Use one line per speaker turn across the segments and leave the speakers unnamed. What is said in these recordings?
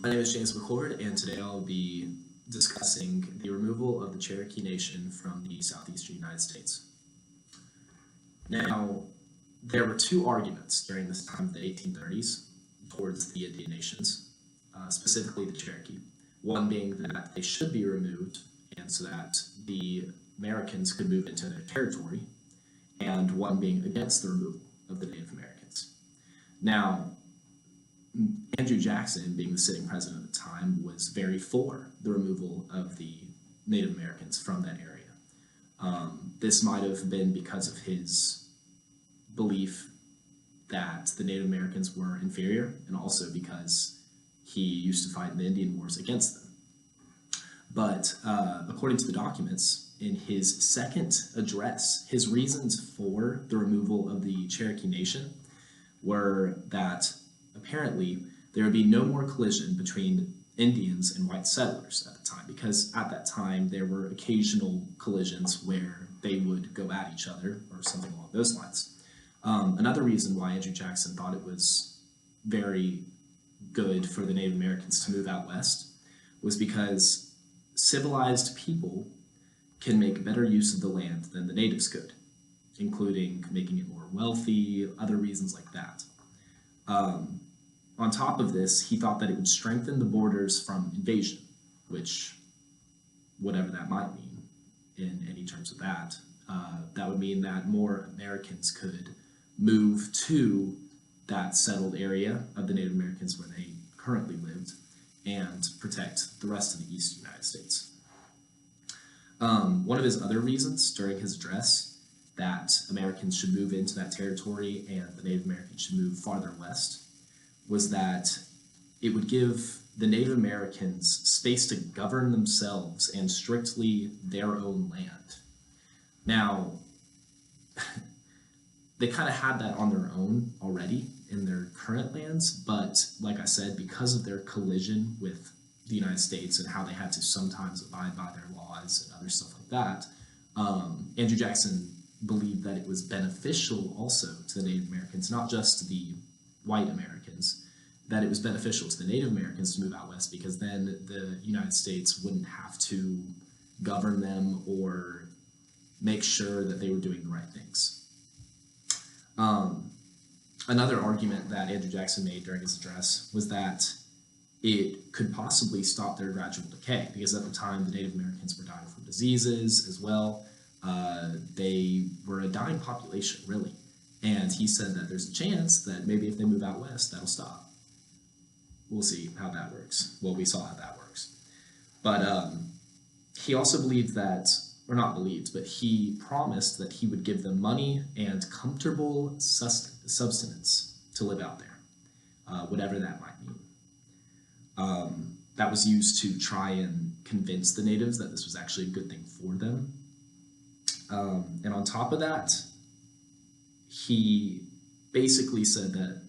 My name is James McCord, and today I'll be discussing the removal of the Cherokee Nation from the southeastern United States. Now, there were two arguments during this time of the 1830s towards the Indian nations, specifically the Cherokee. One being that they should be removed, and so that the Americans could move into their territory, and one being against the removal of the Native Americans. Now, Andrew Jackson, being the sitting president at the time, was very for the removal of the Native Americans from that area. This might have been because of his belief that the Native Americans were inferior, and also because he used to fight in the Indian Wars against them. But according to the documents, in his second address, his reasons for the removal of the Cherokee Nation were that apparently there would be no more collision between Indians and white settlers at the time, because at that time there were occasional collisions where they would go at each other or something along those lines. Another reason why Andrew Jackson thought it was very good for the Native Americans to move out west was because civilized people can make better use of the land than the natives could, including making it more wealthy, other reasons like that. On top of this, he thought that it would strengthen the borders from invasion, which, whatever that might mean in any terms of that, that would mean that more Americans could move to that settled area of the Native Americans where they currently lived and protect the rest of the East United States. One of his other reasons during his address that Americans should move into that territory and the Native Americans should move farther west was that it would give the Native Americans space to govern themselves and strictly their own land. Now, they kind of had that on their own already in their current lands, but like I said, because of their collision with the United States and how they had to sometimes abide by their laws and other stuff like that, Andrew Jackson believed that it was beneficial also to the Native Americans, not just the white Americans, that it was beneficial to the Native Americans to move out west, because then the United States wouldn't have to govern them or make sure that they were doing the right things. Another argument that Andrew Jackson made during his address was that it could possibly stop their gradual decay, because at the time the Native Americans were dying from diseases as well. They were a dying population, really. And he said that there's a chance that maybe if they move out west, that'll stop. We'll see how that works. Well, we saw how that works. But he also believed that, or not believed, but he promised that he would give them money and comfortable subsistence to live out there, whatever that might mean. That was used to try and convince the natives that this was actually a good thing for them. And on top of that, he basically said that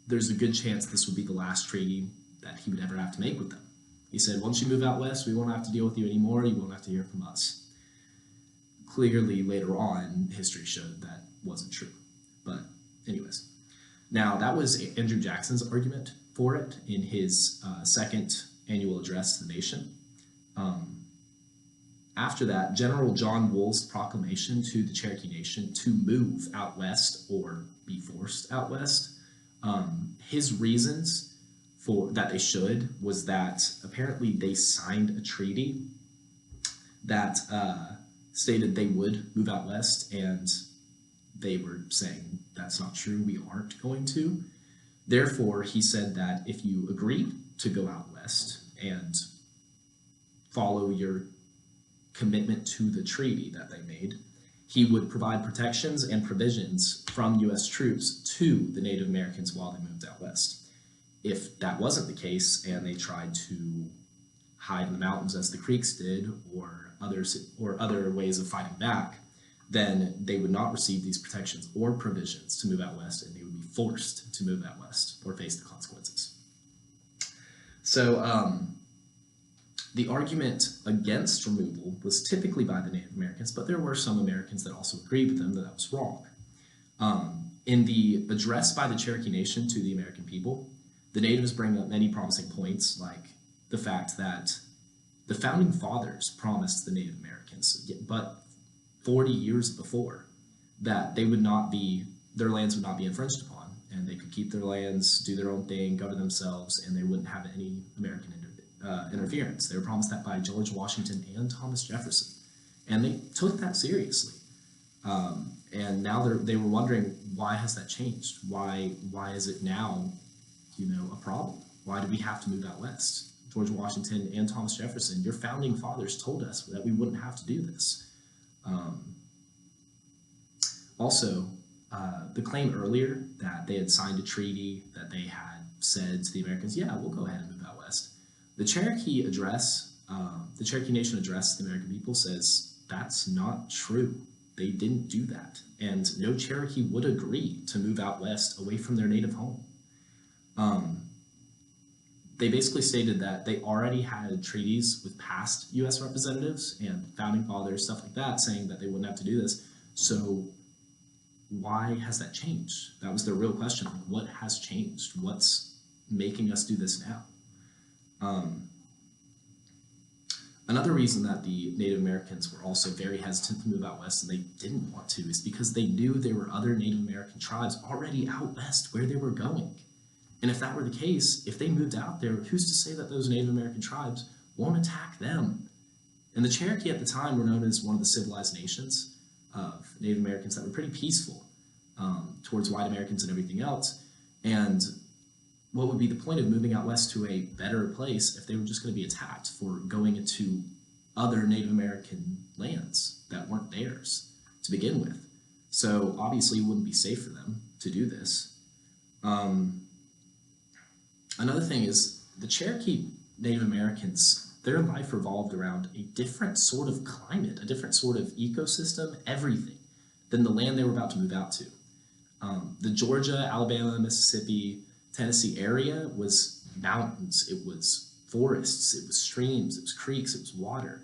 there's a good chance this would be the last treaty that he would ever have to make with them. He said, once you move out west, we won't have to deal with you anymore. You won't have to hear from us. Clearly, later on, history showed that wasn't true. But anyways, now that was Andrew Jackson's argument for it in his second annual address to the nation. After that, General John Wool's proclamation to the Cherokee Nation to move out west or be forced out west, his reasons for that they should was that apparently they signed a treaty that stated they would move out west, and they were saying that's not true, we aren't going to. Therefore, he said that if you agree to go out west and follow your commitment to the treaty that they made, he would provide protections and provisions from U.S. troops to the Native Americans while they moved out west. If that wasn't the case and they tried to hide in the mountains as the Creeks did, or other ways of fighting back, then they would not receive these protections or provisions to move out west, and they would be forced to move out west or face the consequences. So the argument against removal was typically by the Native Americans, but there were some Americans that also agreed with them that that was wrong. In the address by the Cherokee Nation to the American people, The natives bring up many promising points, like the fact that the founding fathers promised the Native Americans, but 40 years before, that their lands would not be infringed upon, and they could keep their lands, do their own thing, govern themselves, and they wouldn't have any American interference. They were promised that by George Washington and Thomas Jefferson, and they took that seriously. And now they were wondering, why has that changed? Why is it now, a problem? Why do we have to move out west? George Washington and Thomas Jefferson, your founding fathers told us that we wouldn't have to do this. Also, the claim earlier that they had signed a treaty, that they had said to the Americans, yeah, we'll go ahead and move out west. The Cherokee Nation address to the American people says that's not true. They didn't do that. And no Cherokee would agree to move out west away from their native home. They basically stated that they already had treaties with past U.S. representatives and founding fathers, stuff like that, saying that they wouldn't have to do this. So why has that changed? That was their real question. What has changed? What's making us do this now? Another reason that the Native Americans were also very hesitant to move out west and they didn't want to is because they knew there were other Native American tribes already out west where they were going. And if that were the case, if they moved out there, who's to say that those Native American tribes won't attack them? And the Cherokee at the time were known as one of the civilized nations of Native Americans that were pretty peaceful towards white Americans and everything else. And what would be the point of moving out west to a better place if they were just going to be attacked for going into other Native American lands that weren't theirs to begin with? So obviously it wouldn't be safe for them to do this. Another thing is the Cherokee Native Americans, their life revolved around a different sort of climate, a different sort of ecosystem, everything, than the land they were about to move out to. The Georgia, Alabama, Mississippi, Tennessee area was mountains, it was forests, it was streams, it was creeks, it was water.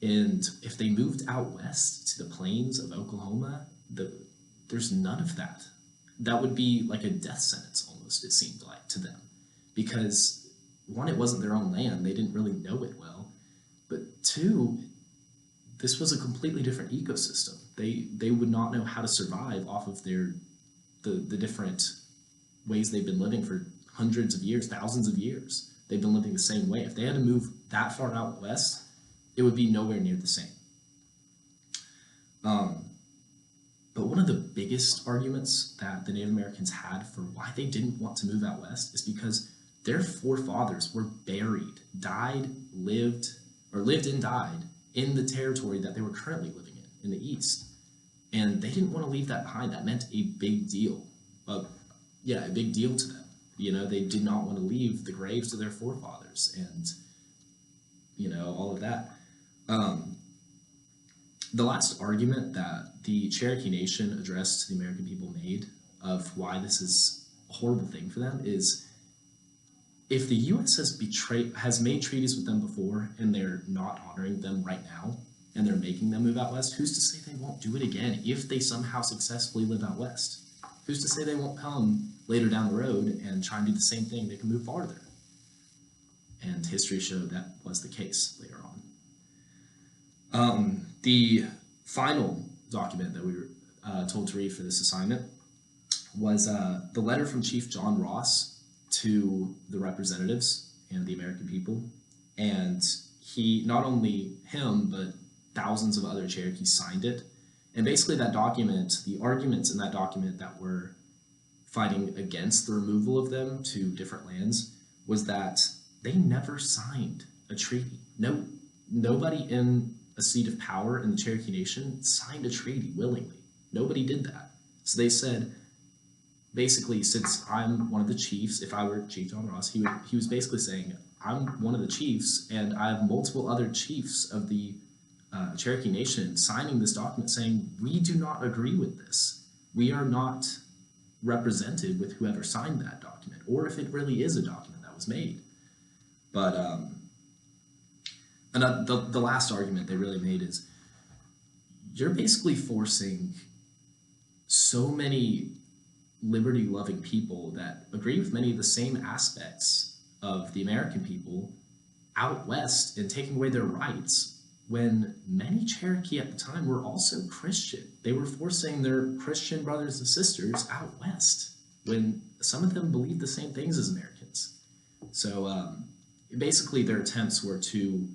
And if they moved out west to the plains of Oklahoma, there's none of that. That would be like a death sentence almost, it seemed like, to them. Because one, it wasn't their own land, they didn't really know it well. But two, this was a completely different ecosystem. They would not know how to survive off of the different ways they've been living for hundreds of years, thousands of years. They've been living the same way. If they had to move that far out west, it would be nowhere near the same. But one of the biggest arguments that the Native Americans had for why they didn't want to move out west is because their forefathers were buried, lived and died in the territory that they were currently living in the East. And they didn't want to leave that behind. That meant a big deal. A big deal to them. They did not want to leave the graves of their forefathers and, all of that. The last argument that the Cherokee Nation addressed to the American people made of why this is a horrible thing for them is if the U.S. has made treaties with them before and they're not honoring them right now and they're making them move out west, who's to say they won't do it again if they somehow successfully live out west? Who's to say they won't come later down the road and try and do the same thing? They can move farther. And history showed that was the case later on. The final document that we were told to read for this assignment was the letter from Chief John Ross to the representatives and the American people. And not only him, but thousands of other Cherokees signed it. And basically that document, the arguments in that document that were fighting against the removal of them to different lands was that they never signed a treaty. Nobody in a seat of power in the Cherokee Nation signed a treaty willingly. Nobody did that. So they said, basically, since I'm one of the chiefs, if I were Chief John Ross, he was basically saying, I'm one of the chiefs, and I have multiple other chiefs of the Cherokee Nation signing this document saying, we do not agree with this. We are not represented with whoever signed that document, or if it really is a document that was made. But the last argument they really made is, you're basically forcing so many liberty-loving people that agree with many of the same aspects of the American people out west and taking away their rights when many Cherokee at the time were also Christian. They were forcing their Christian brothers and sisters out west when some of them believed the same things as Americans. So basically their attempts were to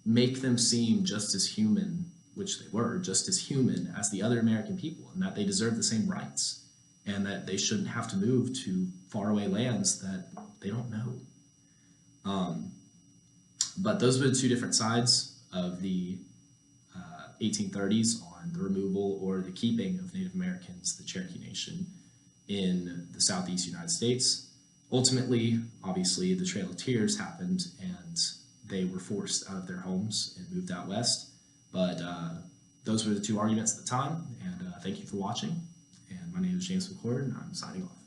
make them seem just as human, which they were, just as human as the other American people, and that they deserve the same rights, and that they shouldn't have to move to faraway lands that they don't know. But those were the two different sides of the 1830s on the removal or the keeping of Native Americans, the Cherokee Nation, in the southeast United States. Ultimately, obviously, the Trail of Tears happened and they were forced out of their homes and moved out west. But those were the two arguments at the time, and thank you for watching. And my name is James McCord, and I'm signing off.